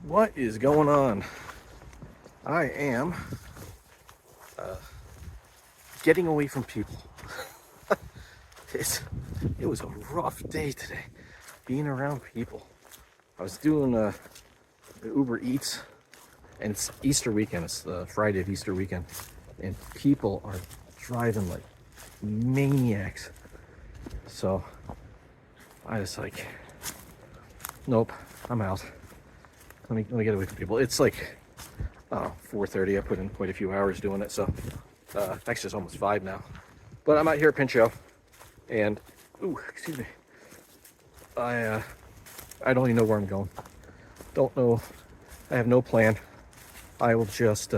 What is going on? I am getting away from people. It was a rough day today, being around people. I was doing Uber Eats, and it's Easter weekend. It's the Friday of Easter weekend, and people are driving like maniacs. So I just like, nope, I'm out. Let me get away from people. It's like 4:30. I put in quite a few hours doing it, so actually it's almost 5 now. But I'm out here at Pinchot, and excuse me. I don't even know where I'm going. Don't know. I have no plan. I will just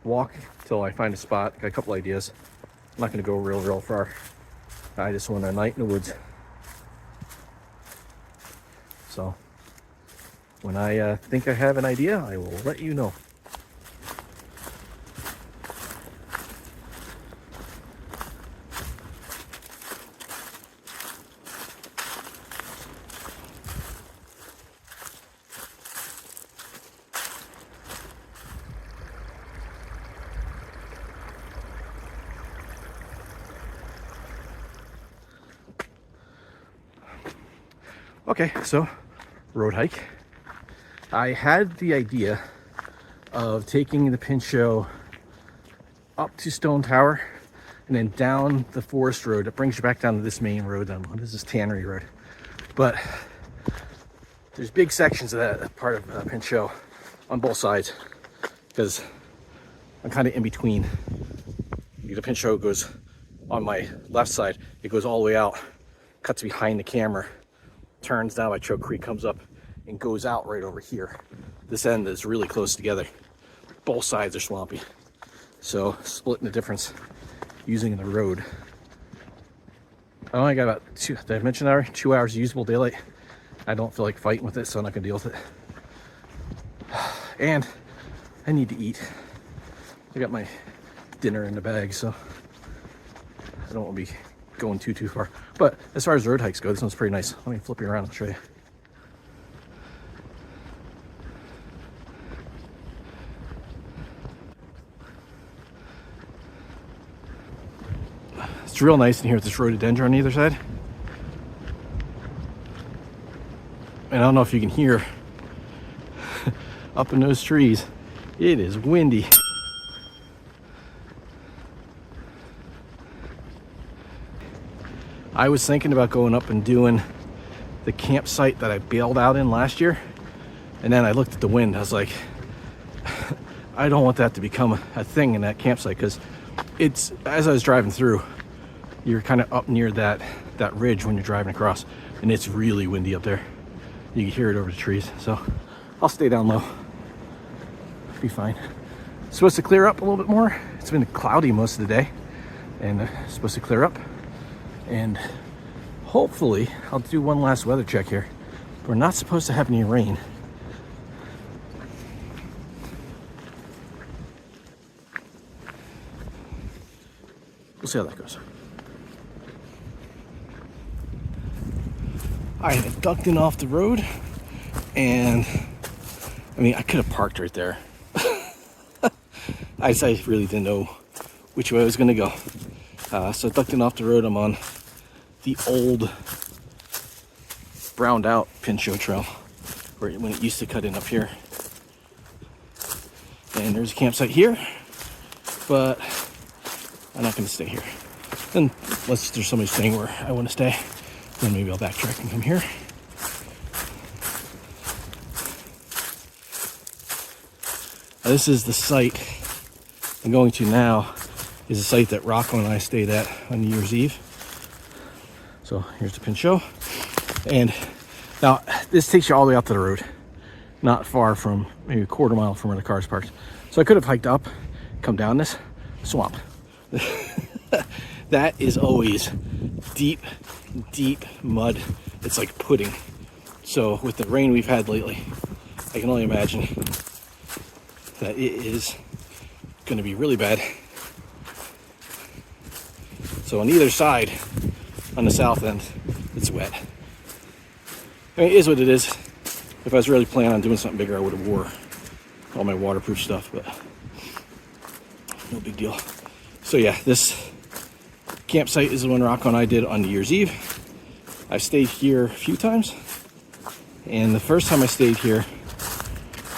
walk till I find a spot. Got a couple ideas. I'm not going to go real far. I just want a night in the woods. So when I think I have an idea, I will let you know. Okay, so road hike. I had the idea of taking the Pinchot up to Stone Tower and then down the forest road that brings you back down to this main road that I'm on. This is Tannery Road. But there's big sections of that part of Pinchot on both sides because I'm kind of in between. The Pinchot goes on my left side, it goes all the way out, cuts behind the camera, turns down by Choke Creek, comes up and goes out right over here. This end is really close together. Both sides are swampy. So splitting the difference using the road. I only got about did I mention that already? 2 hours of usable daylight. I don't feel like fighting with it, so I'm not gonna deal with it. And I need to eat. I got my dinner in the bag, so I don't want to be going too far. But as far as road hikes go, this one's pretty nice. Let me flip you around and show you. It's real nice in here with this rhododendron on either side. And I don't know if you can hear up in those trees, it is windy. I was thinking about going up and doing the campsite that I bailed out in last year. And then I looked at the wind. I was like, I don't want that to become a thing in that campsite, because it's, as I was driving through, you're kind of up near that ridge when you're driving across, and it's really windy up there. You can hear it over the trees. So I'll stay down low. Be fine. It's supposed to clear up a little bit more. It's been cloudy most of the day, and it's supposed to clear up. And hopefully I'll do one last weather check here. We're not supposed to have any rain. We'll see how that goes. I had ducked in off the road, and I mean, I could have parked right there. I really didn't know which way I was going to go. So I ducked in off the road. I'm on the old browned out Pinchot trail when it used to cut in up here. And there's a campsite here, but I'm not going to stay here. Unless there's somebody staying where I want to stay, then maybe I'll backtrack and come here. This is the site I'm going to now. Is a site that Rocco and I stayed at on New Year's Eve. So here's the Pinchot. And now this takes you all the way out to the road. Not far from, maybe a quarter mile from where the car's parked. So I could have hiked up, come down this swamp. That is always deep mud. It's like pudding. So with the rain we've had lately, I can only imagine that it is gonna be really bad. So on either side, on the south end, it's wet. I mean, it is what it is. If I was really planning on doing something bigger, I would have wore all my waterproof stuff, but no big deal. So yeah, this campsite is the one Rocco and I did on New Year's Eve. I've stayed here a few times, and the first time I stayed here,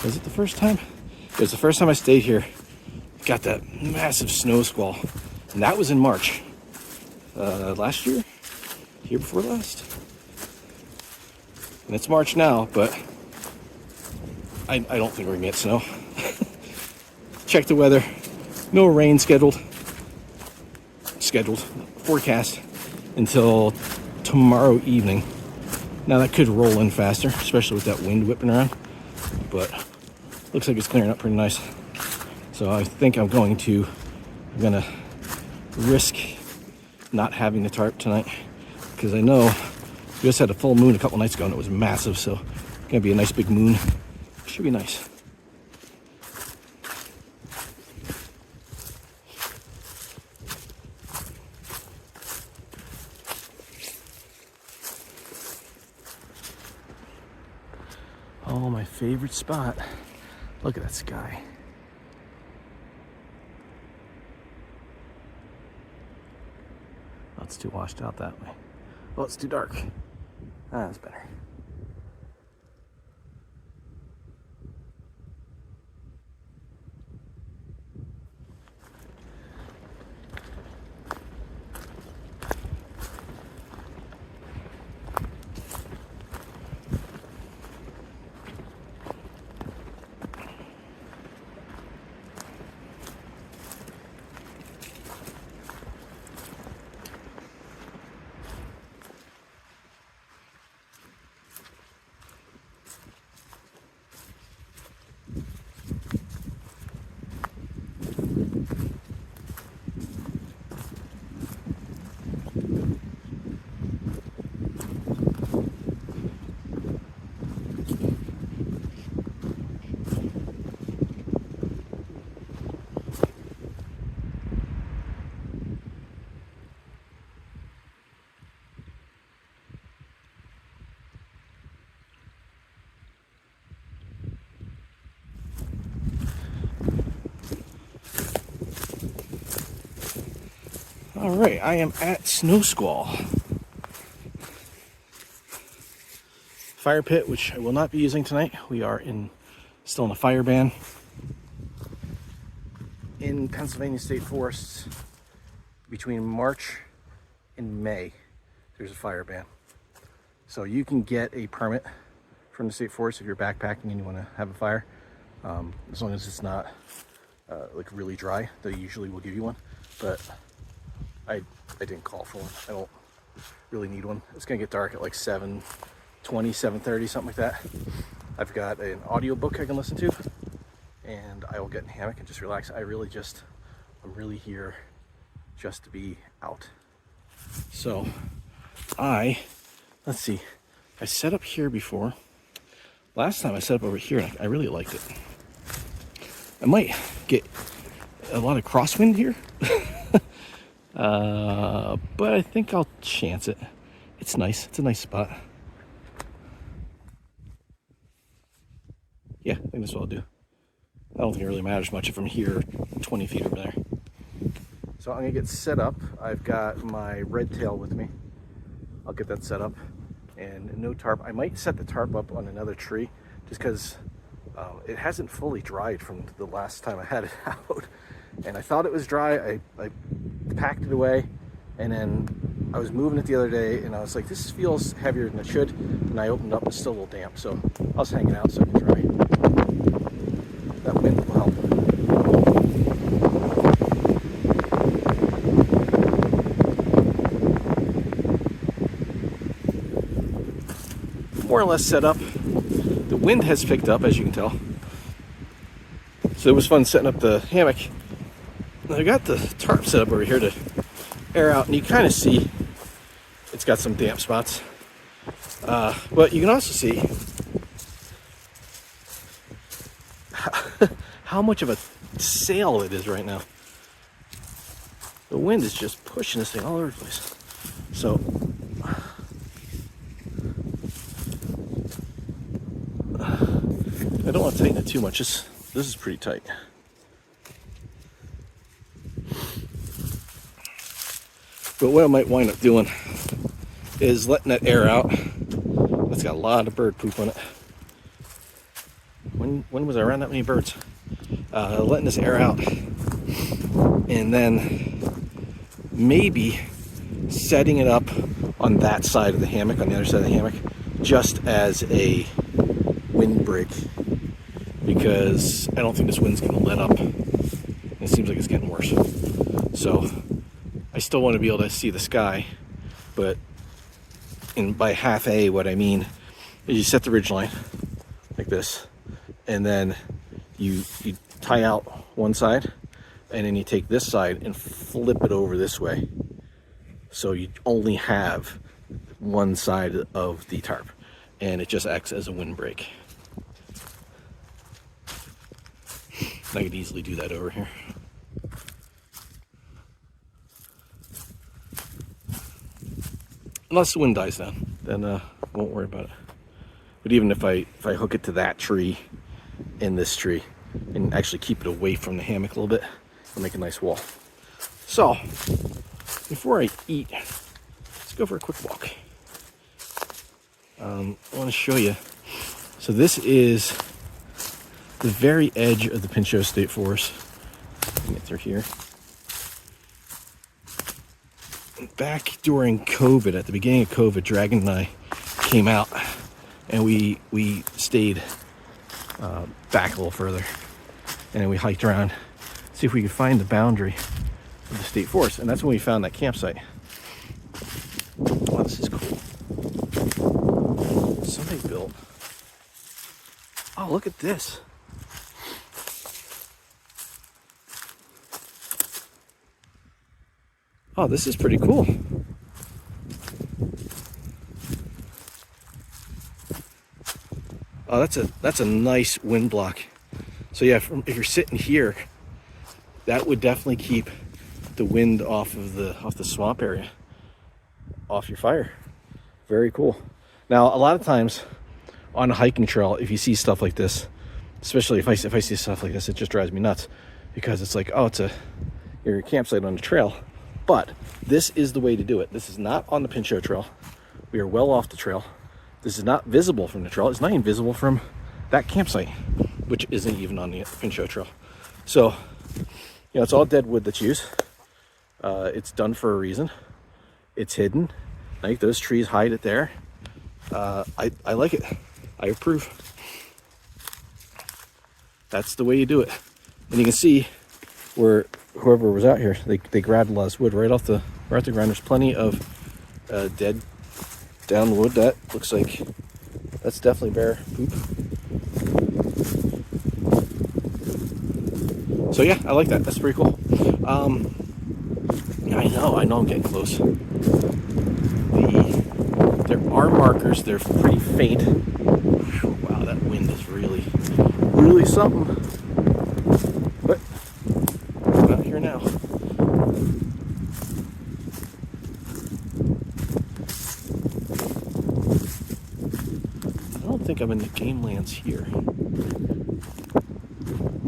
was it the first time? It was the first time I stayed here. Got that massive snow squall, and that was in March. Last year? Year before last? And it's March now, but I don't think we're gonna get snow. Check the weather. No rain scheduled. Forecast until tomorrow evening. Now that could roll in faster, especially with that wind whipping around, but looks like it's clearing up pretty nice. So I think I'm gonna risk not having the tarp tonight, because I know we just had a full moon a couple nights ago and it was massive, so it's gonna be a nice big moon. Should be nice. Oh, my favorite spot. Look at that sky. Oh, it's too washed out that way. Oh, it's too dark. Ah, that's better. All right, I am at Snow Squall. Fire pit, which I will not be using tonight. We are still in a fire ban. In Pennsylvania state forests, between March and May, there's a fire ban. So you can get a permit from the state forest if you're backpacking and you want to have a fire. As long as it's not like really dry, they usually will give you one. But I didn't call for one. I don't really need one. It's gonna get dark at like 7:20, 7:30, something like that. I've got an audio book I can listen to, and I will get in a hammock and just relax. I'm really here just to be out. So let's see, I set up here before. Last time I set up over here, and I really liked it. I might get a lot of crosswind here. But I think I'll chance it. It's nice. It's a nice spot. Yeah, I think that's what I'll do. I don't think it really matters much if I'm here 20 feet over there. So I'm gonna get set up. I've got my red tail with me. I'll get that set up, and no tarp. I might set the tarp up on another tree just because it hasn't fully dried from the last time I had it out. And I thought it was dry. I packed it away, and then I was moving it the other day, and I was like, this feels heavier than it should. And I opened up, it's still a little damp, so I was hanging out so it could dry. That wind will help. More or less set up. The wind has picked up, as you can tell. So it was fun setting up the hammock. I got the tarp set up over here to air out, and you kind of see it's got some damp spots. But you can also see how much of a sail it is right now. The wind is just pushing this thing all over the place. So want to tighten it too much. This is pretty tight. But what I might wind up doing is letting that air out. It's got a lot of bird poop on it. When was I around that many birds? Letting this air out, and then maybe setting it up on that side of the hammock, on the other side of the hammock, just as a windbreak, because I don't think this wind's going to let up. It seems like it's getting worse. So I still want to be able to see the sky, but by half A, what I mean is you set the ridge line like this, and then you tie out one side, and then you take this side and flip it over this way, so you only have one side of the tarp, and it just acts as a windbreak. I could easily do that over here. Unless the wind dies down, then I won't worry about it. But even if I hook it to that tree and this tree, and actually keep it away from the hammock a little bit, it'll make a nice wall. So, before I eat, let's go for a quick walk. I want to show you. So this is the very edge of the Pinchot State Forest. Get through here. Back during COVID, at the beginning of COVID, Dragon and I came out, and we stayed back a little further, and then we hiked around, see if we could find the boundary of the state forest, and that's when we found that campsite. Wow, this is cool. Somebody built. Oh, look at this. Oh, this is pretty cool. Oh, that's a nice wind block. So yeah, if you're sitting here, that would definitely keep the wind off the swamp area, off your fire. Very cool. Now, a lot of times on a hiking trail, if you see stuff like this, especially if I see stuff like this, it just drives me nuts, because it's like, oh, your campsite on the trail. But this is the way to do it. This is not on the Pinchot Trail. We are well off the trail. This is not visible from the trail. It's not even visible from that campsite, which isn't even on the Pinchot Trail. So, it's all dead wood that's used. It's done for a reason. It's hidden. I think those trees hide it there. I like it. I approve. That's the way you do it. And you can see where whoever was out here, they grabbed a lot of wood right off the ground. There's plenty of dead down wood. That looks like that's definitely bear poop. So yeah, I like that. That's pretty cool. I know I'm getting close. There are markers. They're pretty faint. Whew, wow, that wind is really something. But I'm out here now. I don't think I'm in the game lands here.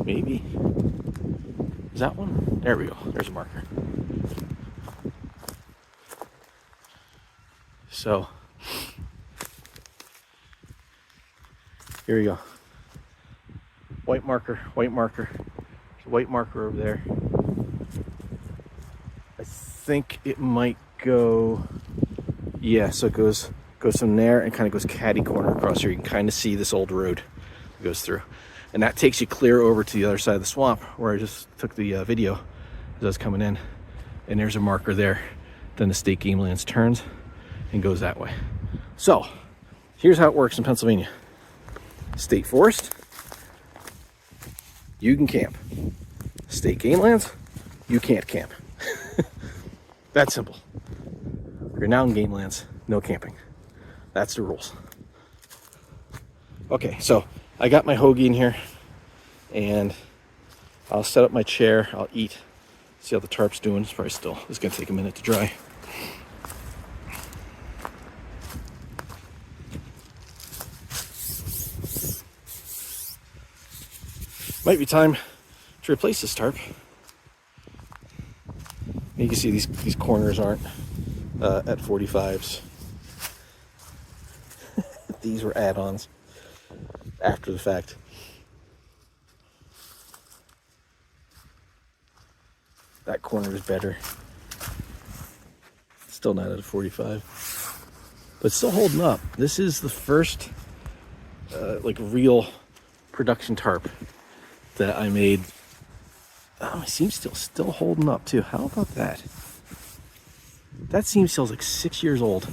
Maybe. Is that one? There we go. There's a marker. So, here we go. White marker, white marker. There's a white marker over there. I think it might go, yeah, so it goes from there and kind of goes catty corner across here. You can kind of see this old road it goes through. And that takes you clear over to the other side of the swamp where I just took the video as I was coming in. And there's a marker there. Then the state game lands turns and goes that way. So, here's how it works in Pennsylvania. State forest, you can camp. State game lands, you can't camp. That's simple. If you're now in game lands, no camping. That's the rules. Okay, so I got my hoagie in here, and I'll set up my chair. I'll eat. See how the tarp's doing. It's gonna take a minute to dry. Might be time to replace this tarp. You can see these corners aren't at 45s. These were add-ons after the fact. That corner is better. Still not at a 45, but still holding up. This is the first like real production tarp that I made. Oh, it seems still holding up too. How about that? That seam still's like 6 years old.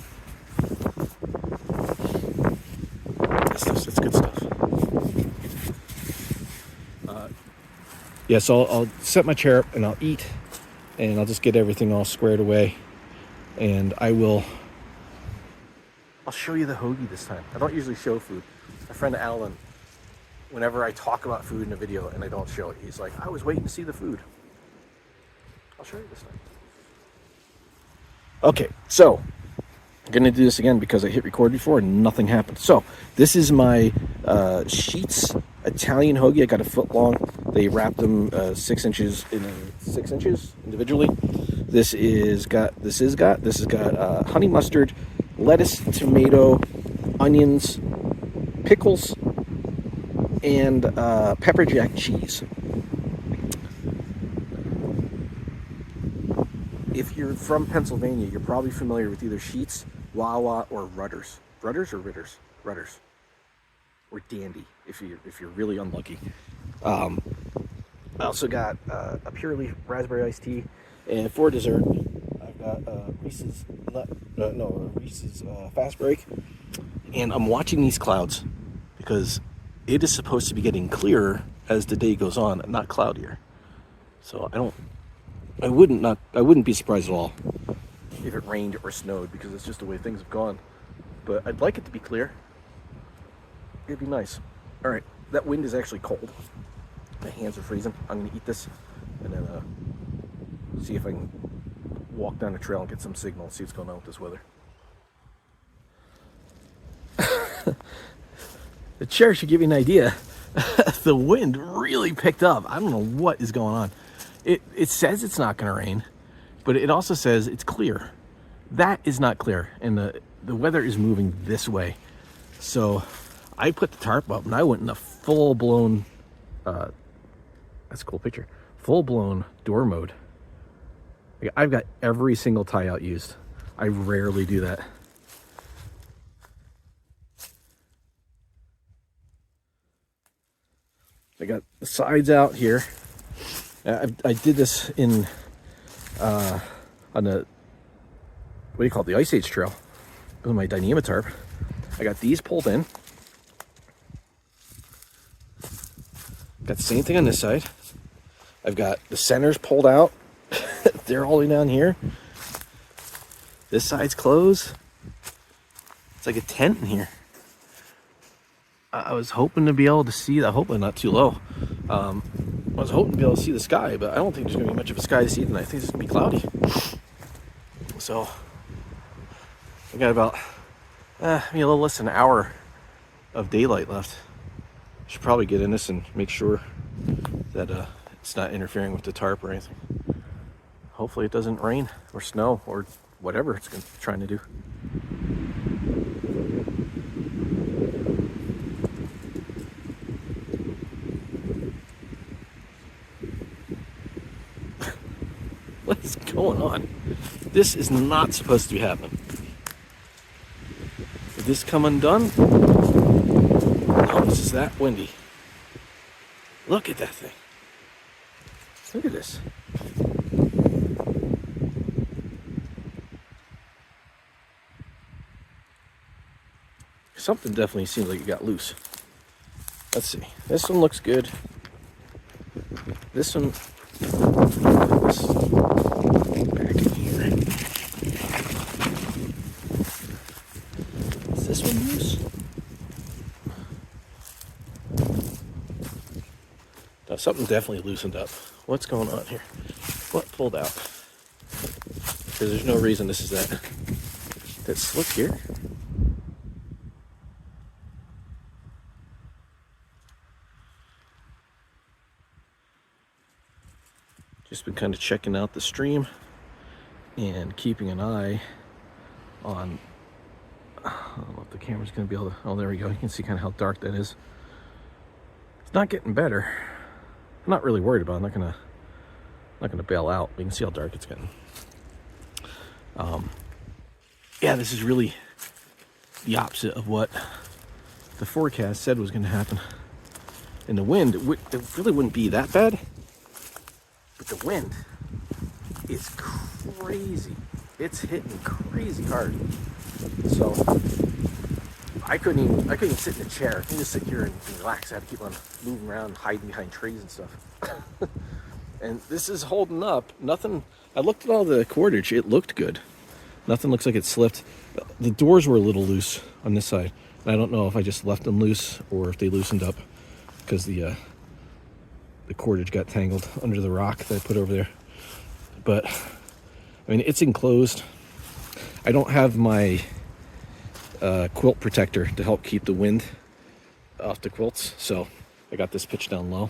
That's good stuff. Yeah, so I'll set my chair up and I'll eat, and I'll just get everything all squared away, and I'll show you the hoagie this time. I don't usually show food. My friend Alan, whenever I talk about food in a video and I don't show it, he's like, I was waiting to see the food. I'll show you this time. Okay, so I'm gonna do this again because I hit record before and nothing happened. So this is my Sheets Italian hoagie. I got a foot long. They wrapped them 6 inches individually. This has got honey mustard, lettuce, tomato, onions, pickles, and pepper jack cheese. If you're from Pennsylvania, you're probably familiar with either Sheets, Wawa, or Rudders. Rudders or Ritters? Rudders. Or Dandy, if you're really unlucky. I also got a Pure Leaf raspberry iced tea, and for dessert, I've got Reese's Fast Break. And I'm watching these clouds because it is supposed to be getting clearer as the day goes on, not cloudier. So I wouldn't be surprised at all if it rained or snowed, because it's just the way things have gone. But I'd like it to be clear. It'd be nice. All right, that wind is actually cold. My hands are freezing. I'm gonna eat this and then see if I can walk down the trail and get some signal, see what's going on with this weather. The chair should give you an idea. The wind really picked up. I don't know what is going on. It says it's not going to rain, but it also says it's clear. That is not clear, and the weather is moving this way. So I put the tarp up, and I went in a full-blown, that's a cool picture, full-blown door mode. Like, I've got every single tie out used. I rarely do that. I got the sides out here. I did this in on the, what do you call it, the Ice Age Trail with my Dyneema tarp. I got these pulled in. Got the same thing on this side. I've got the centers pulled out. They're all the way down here. This side's closed. It's like a tent in here. I was hoping to be able to see that. Hopefully not too low. I was hoping to be able to see the sky, but I don't think there's going to be much of a sky to see tonight. I think it's going to be cloudy. So I got about maybe a little less than an hour of daylight left. I should probably get in this and make sure that it's not interfering with the tarp or anything. Hopefully it doesn't rain or snow or whatever it's trying to do. What is going on? This is not supposed to be happening. Did this come undone? No, this is that windy. Look at that thing. Look at this. Something definitely seems like it got loose. Let's see. This one looks good. This one... back in here. Is this one loose? No, something definitely loosened up. What's going on here? What pulled out? Because there's no reason this is that slick here. Just been kind of checking out the stream and keeping an eye on, I don't know if the camera's gonna be able to, oh, there we go. You can see kind of how dark that is. It's not getting better. I'm not really worried about it. I'm not gonna bail out. You can see how dark it's getting. Yeah, this is really the opposite of what the forecast said was gonna happen. And the wind, it really wouldn't be that bad, but the wind is crazy. It's hitting crazy hard. So I couldn't even sit in a chair. I couldn't just sit here and relax. I had to keep on moving around and hiding behind trees and stuff. And this is holding up. Nothing, I looked at all the cordage, it looked good. Nothing looks like it slipped. The doors were a little loose on this side. And I don't know if I just left them loose or if they loosened up because the cordage got tangled under the rock that I put over there. But I mean, it's enclosed. I don't have my quilt protector to help keep the wind off the quilts, so I got this pitched down low.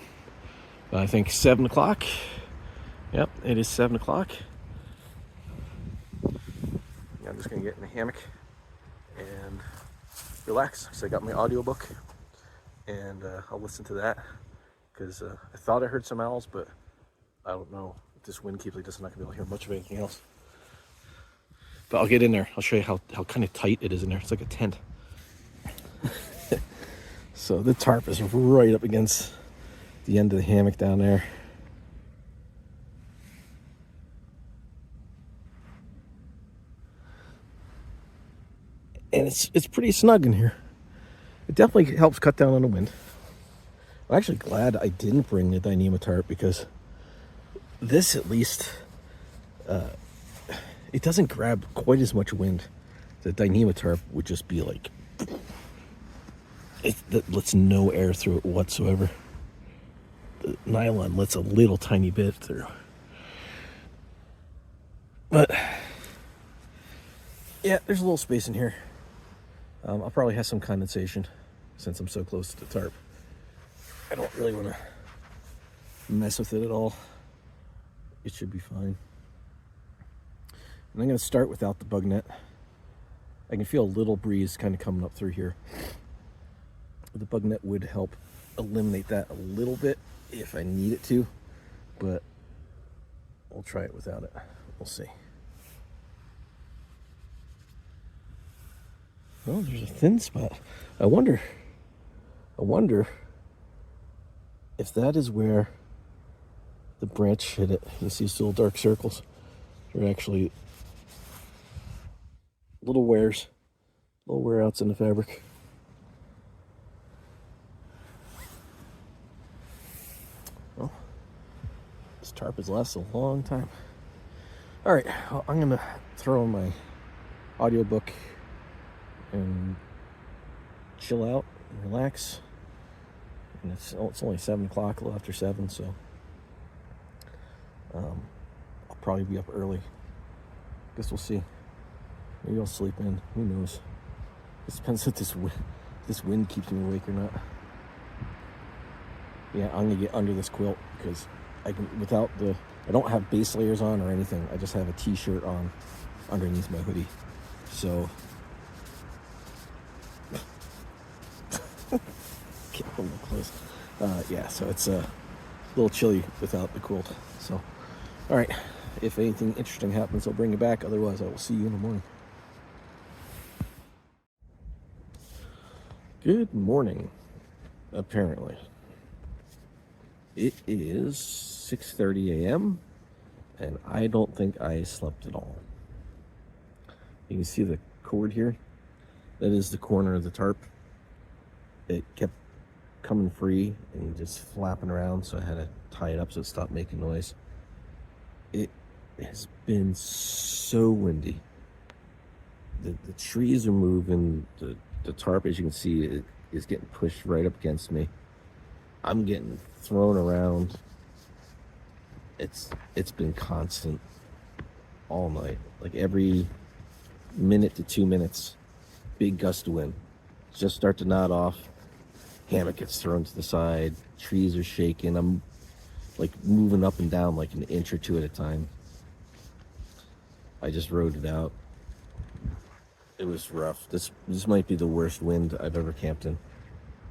I think 7 o'clock. Yep, it is 7 o'clock. I'm just gonna get in the hammock and relax because I got my audiobook, and I'll listen to that because I thought I heard some owls, but I don't know. If this wind keeps like this, I'm not gonna be able to hear much of anything else. But I'll get in there. I'll show you how kind of tight it is in there. It's like a tent. So the tarp is right up against the end of the hammock down there. And it's pretty snug in here. It definitely helps cut down on the wind. I'm actually glad I didn't bring the Dyneema tarp because this at least, it doesn't grab quite as much wind. The Dyneema tarp would just be like, that lets no air through it whatsoever. The nylon lets a little tiny bit through. But yeah, there's a little space in here. I'll probably have some condensation since I'm so close to the tarp. I don't really want to mess with it at all. It should be fine. And I'm going to start without the bug net. I can feel a little breeze kind of coming up through here. The bug net would help eliminate that a little bit if I need it to, but we'll try it without it. We'll see. Oh, there's a thin spot. I wonder if that is where the branch hit it. You see these little dark circles. They're actually little wear outs in the fabric. Well, this tarp has lasted a long time. All right, well, I'm gonna throw in my audiobook and chill out and relax. And it's only 7 o'clock, a little after 7, so I'll probably be up early. Guess we'll see. Maybe I'll sleep in. Who knows? It depends if this wind keeps me awake or not. Yeah, I'm gonna get under this quilt because I don't have base layers on or anything. I just have a t-shirt on underneath my hoodie. So can't hold it close. Yeah, so it's a little chilly without the quilt. So, all right. If anything interesting happens, I'll bring it back. Otherwise, I will see you in the morning. Good morning. Apparently, it is 6:30 a.m. and I don't think I slept at all. You can see the cord here. That is the corner of the tarp. It kept coming free and just flapping around, so I had to tie it up so it stopped making noise. It has been so windy. The trees are moving. The tarp, as you can see, is getting pushed right up against me. I'm getting thrown around. It's been constant all night. Like every minute to 2 minutes, big gust of wind. Just start to nod off. Hammock gets thrown to the side. Trees are shaking. I'm like moving up and down like an inch or two at a time. I just rode it out. It was rough. This might be the worst wind I've ever camped in.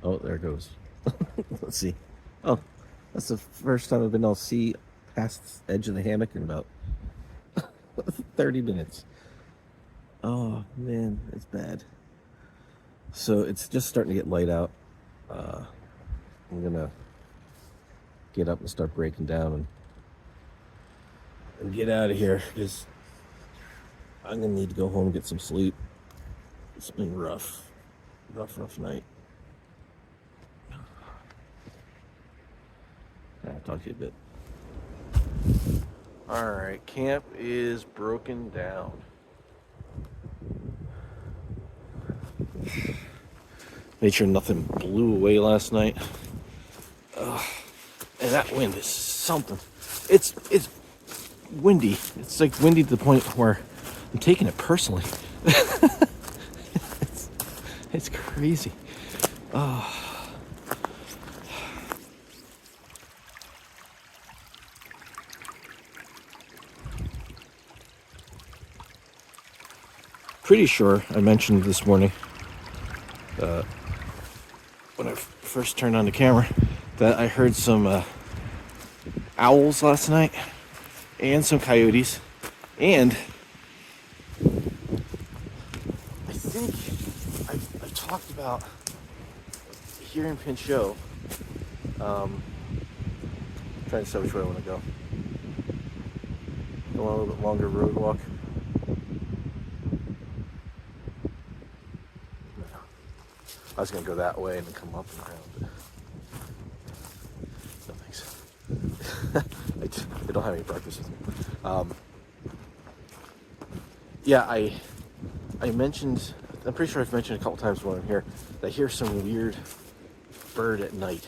Oh, there it goes. Let's see. Oh, that's the first time I've been able to see past the edge of the hammock in about 30 minutes. Oh man, it's bad. So it's just starting to get light out. I'm gonna get up and start breaking down and get out of here, because I'm gonna need to go home and get some sleep. It's been rough night. I'll talk to you a bit. All right, camp is broken down. Made sure nothing blew away last night. And that wind is something. It's windy. It's like windy to the point where I'm taking it personally. It's crazy. Pretty sure I mentioned this morning, when I first turned on the camera, that I heard some owls last night and some coyotes, and I think I've talked about here in Pinchot, trying to decide which way I want to go. I want a little bit longer road walk. I was going to go that way and then come up and around. No thanks. I don't have any breakfast with me. Yeah, I mentioned, I'm pretty sure I've mentioned a couple times when I'm here, that I hear some weird bird at night.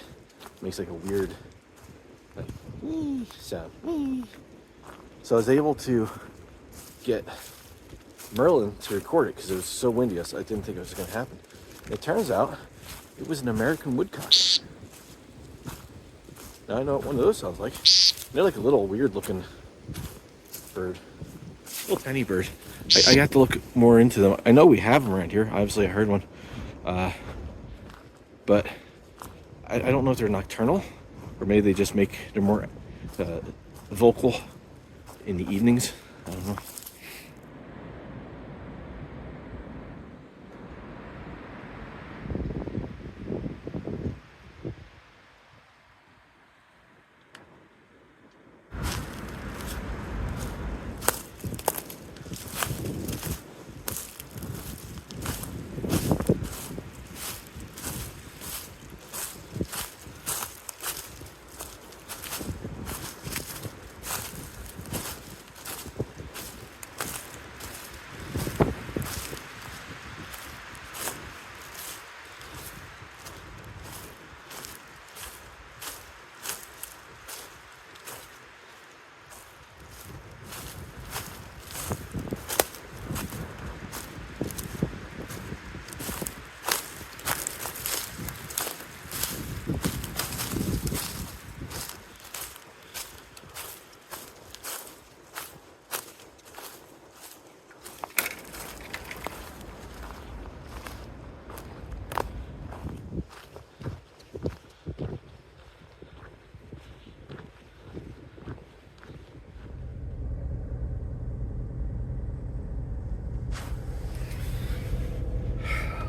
It makes like a weird like wee sound. Wee. So I was able to get Merlin to record it because it was so windy. I didn't think it was going to happen. It turns out it was an American Woodcock. Now I know what one of those sounds like. They're like a little weird looking bird. Little tiny bird. I have to look more into them. I know we have them around here. Obviously I heard one. But I don't know if they're nocturnal, or maybe they just they're more vocal in the evenings. I don't know.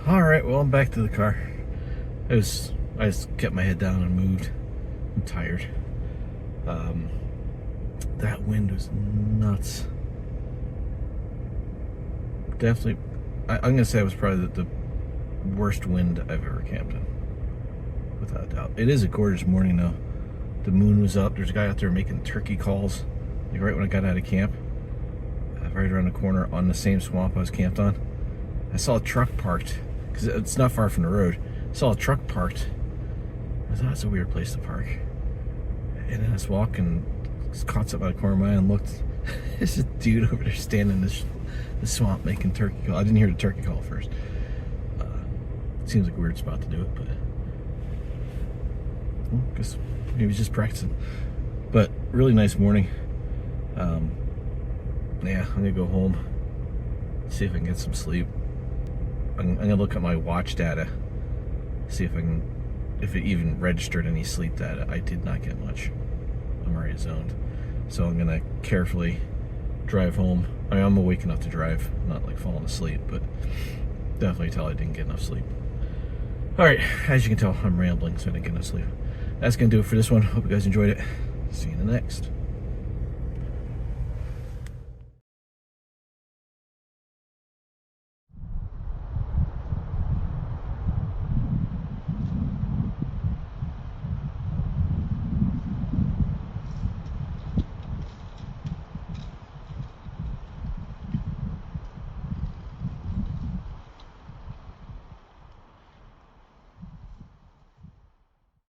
All right, well, I'm back to the car. I just kept my head down and moved. I'm tired. That wind was nuts. Definitely, I'm gonna say it was probably the worst wind I've ever camped in, without a doubt. It is a gorgeous morning though. The moon was up. There's a guy out there making turkey calls, like right when I got out of camp, right around the corner on the same swamp I was camped on. I saw a truck parked, because it's not far from the road. I saw a truck parked. I thought that's a weird place to park. And then I was walking, just caught something out of the corner of my eye and looked. There's a dude over there standing in the swamp making turkey call. I didn't hear the turkey call first. It seems like a weird spot to do it, but well, I guess maybe he's just practicing. But really nice morning. Yeah, I'm gonna go home, see if I can get some sleep. I'm gonna look at my watch data, see if it even registered any sleep data. I did not get much. I'm already zoned. So I'm gonna carefully drive home. I'm awake enough to drive, not like falling asleep, but definitely tell I didn't get enough sleep. All right, as you can tell, I'm rambling, so I didn't get enough sleep. That's gonna do it for this one. Hope you guys enjoyed it. See you in the next.